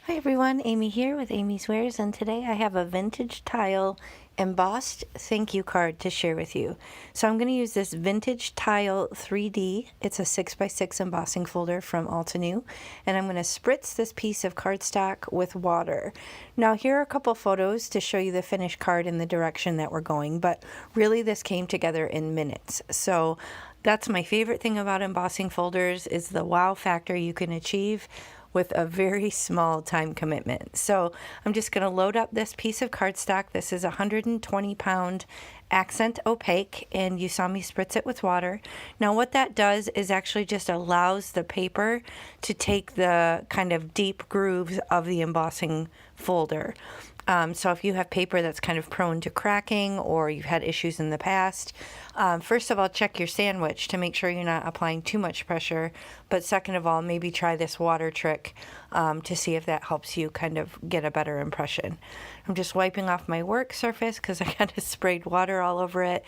Hi everyone, Amy here with Amy's Wares, and today I have a vintage tile embossed thank you card to share with you. So I'm going to use this vintage tile 3D. It's a 6x6 embossing folder from Altenew, and I'm going to spritz this piece of cardstock with water. Now here are a couple photos to show you the finished card in the direction that we're going, but really this came together in minutes. So that's my favorite thing about embossing folders is the wow factor you can achieve with a very small time commitment. So I'm just going to load up this piece of cardstock. This is a 120-pound accent opaque, and you saw me spritz it with water. Now what that does is actually just allows the paper to take the kind of deep grooves of the embossing folder. So if you have paper that's kind of prone to cracking or you've had issues in the past, first of all, check your sandwich to make sure you're not applying too much pressure. But second of all, maybe try this water trick to see if that helps you kind of get a better impression. I'm just wiping off my work surface because I kind of sprayed water all over it.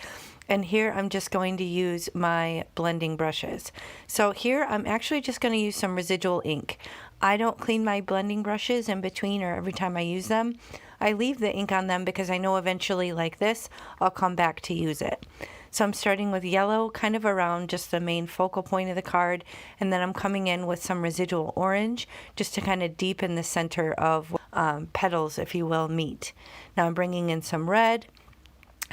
And here I'm just going to use my blending brushes. So here I'm actually just going to use some residual ink. I don't clean my blending brushes in between or every time I use them. I leave the ink on them because I know eventually, like this, I'll come back to use it. So I'm starting with yellow kind of around just the main focal point of the card, and then I'm coming in with some residual orange just to kind of deepen the center of petals, if you will, meet. Now I'm bringing in some red.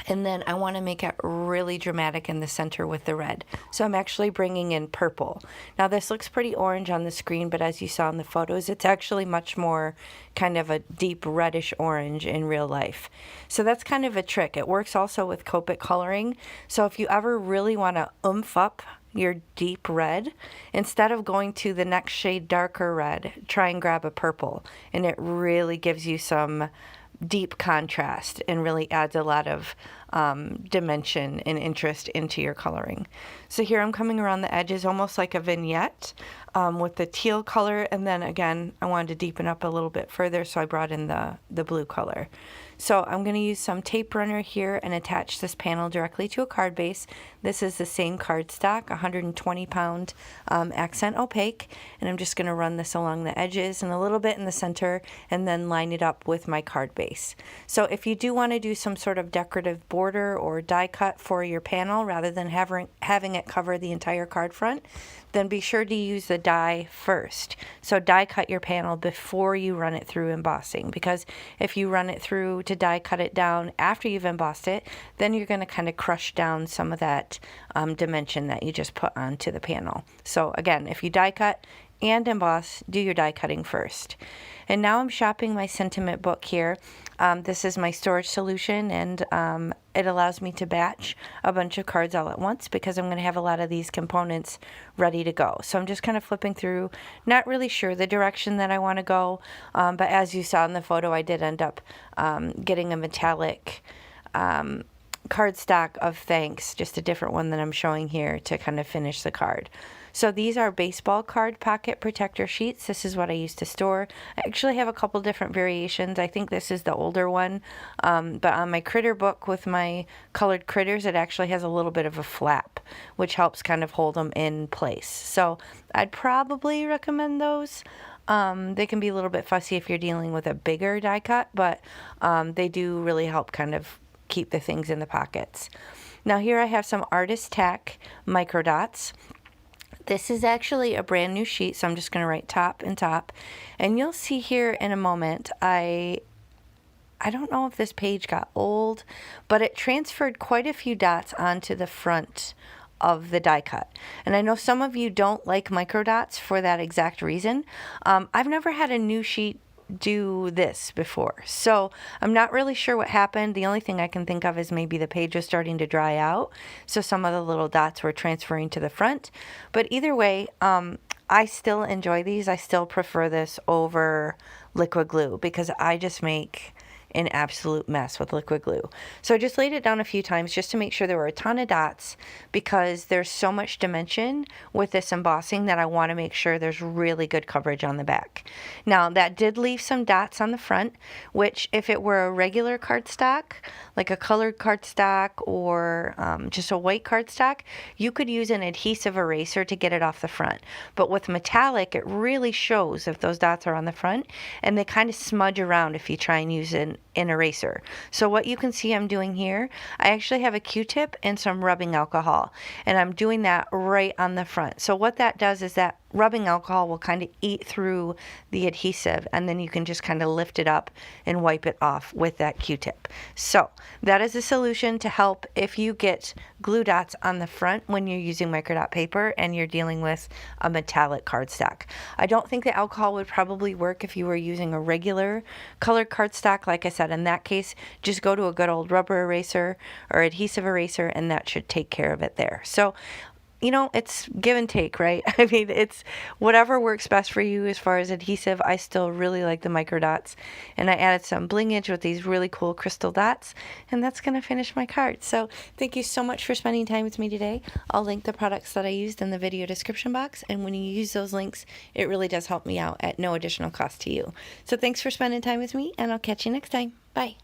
And then I want to make it really dramatic in the center with the red. So I'm actually bringing in purple. Now this looks pretty orange on the screen, but as you saw in the photos, it's actually much more kind of a deep reddish orange in real life. So that's kind of a trick. It works also with Copic coloring. So if you ever really want to oomph up your deep red, instead of going to the next shade darker red, try and grab a purple. And it really gives you some deep contrast and really adds a lot of dimension and interest into your coloring. So here I'm coming around the edges almost like a vignette with the teal color, and then again I wanted to deepen up a little bit further, so I brought in the blue color. So I'm going to use some tape runner here and attach this panel directly to a card base. This is the same cardstock, 120-pound accent opaque, and I'm just going to run this along the edges and a little bit in the center and then line it up with my card base. So if you do want to do some sort of decorative border or die cut for your panel rather than having it cover the entire card front, then be sure to use the die first. So die cut your panel before you run it through embossing, because if you run it through to die cut it down after you've embossed it, then you're going to kind of crush down some of that dimension that you just put onto the panel. So again, if you die cut and emboss, do your die cutting first. And now I'm shopping my sentiment book here. This is my storage solution, and it allows me to batch a bunch of cards all at once because I'm going to have a lot of these components ready to go. So I'm just kind of flipping through, not really sure the direction that I want to go, but as you saw in the photo, I did end up getting a metallic cardstock of thanks, just a different one that I'm showing here to kind of finish the card. So these are baseball card pocket protector sheets. This is what I used to store. I actually have a couple different variations. I think this is the older one, but on my critter book with my colored critters, it actually has a little bit of a flap, which helps kind of hold them in place. So I'd probably recommend those. They can be a little bit fussy if you're dealing with a bigger die cut, but they do really help kind of keep the things in the pockets. Now here I have some Artist Tack micro dots. This is actually a brand new sheet, so I'm just going to write top and top. And you'll see here in a moment, I don't know if this page got old, but it transferred quite a few dots onto the front of the die cut. And I know some of you don't like micro dots for that exact reason. I've never had a new sheet do this before, so I'm not really sure what happened. The only thing I can think of is maybe the page was starting to dry out, so some of the little dots were transferring to the front. But either way, I still enjoy these. I still prefer this over liquid glue because I just make an absolute mess with liquid glue. So I just laid it down a few times just to make sure there were a ton of dots, because there's so much dimension with this embossing that I want to make sure there's really good coverage on the back. Now that did leave some dots on the front, which if it were a regular cardstock, like a colored cardstock or just a white cardstock, you could use an adhesive eraser to get it off the front. But with metallic, it really shows if those dots are on the front, and they kind of smudge around if you try and use an eraser. So what you can see I'm doing here, I actually have a Q-tip and some rubbing alcohol, and I'm doing that right on the front. So what that does is that rubbing alcohol will kind of eat through the adhesive, and then you can just kind of lift it up and wipe it off with that Q-tip. So that is a solution to help if you get glue dots on the front when you're using microdot paper and you're dealing with a metallic cardstock. I don't think the alcohol would probably work if you were using a regular colored cardstock. Like I said, in that case, just go to a good old rubber eraser or adhesive eraser, and that should take care of it there. So you know, it's give and take, right? I mean, it's whatever works best for you as far as adhesive. I still really like the micro dots, and I added some blingage with these really cool crystal dots, and that's going to finish my card. So thank you so much for spending time with me today. I'll link the products that I used in the video description box, and when you use those links, it really does help me out at no additional cost to you. So thanks for spending time with me, and I'll catch you next time. Bye.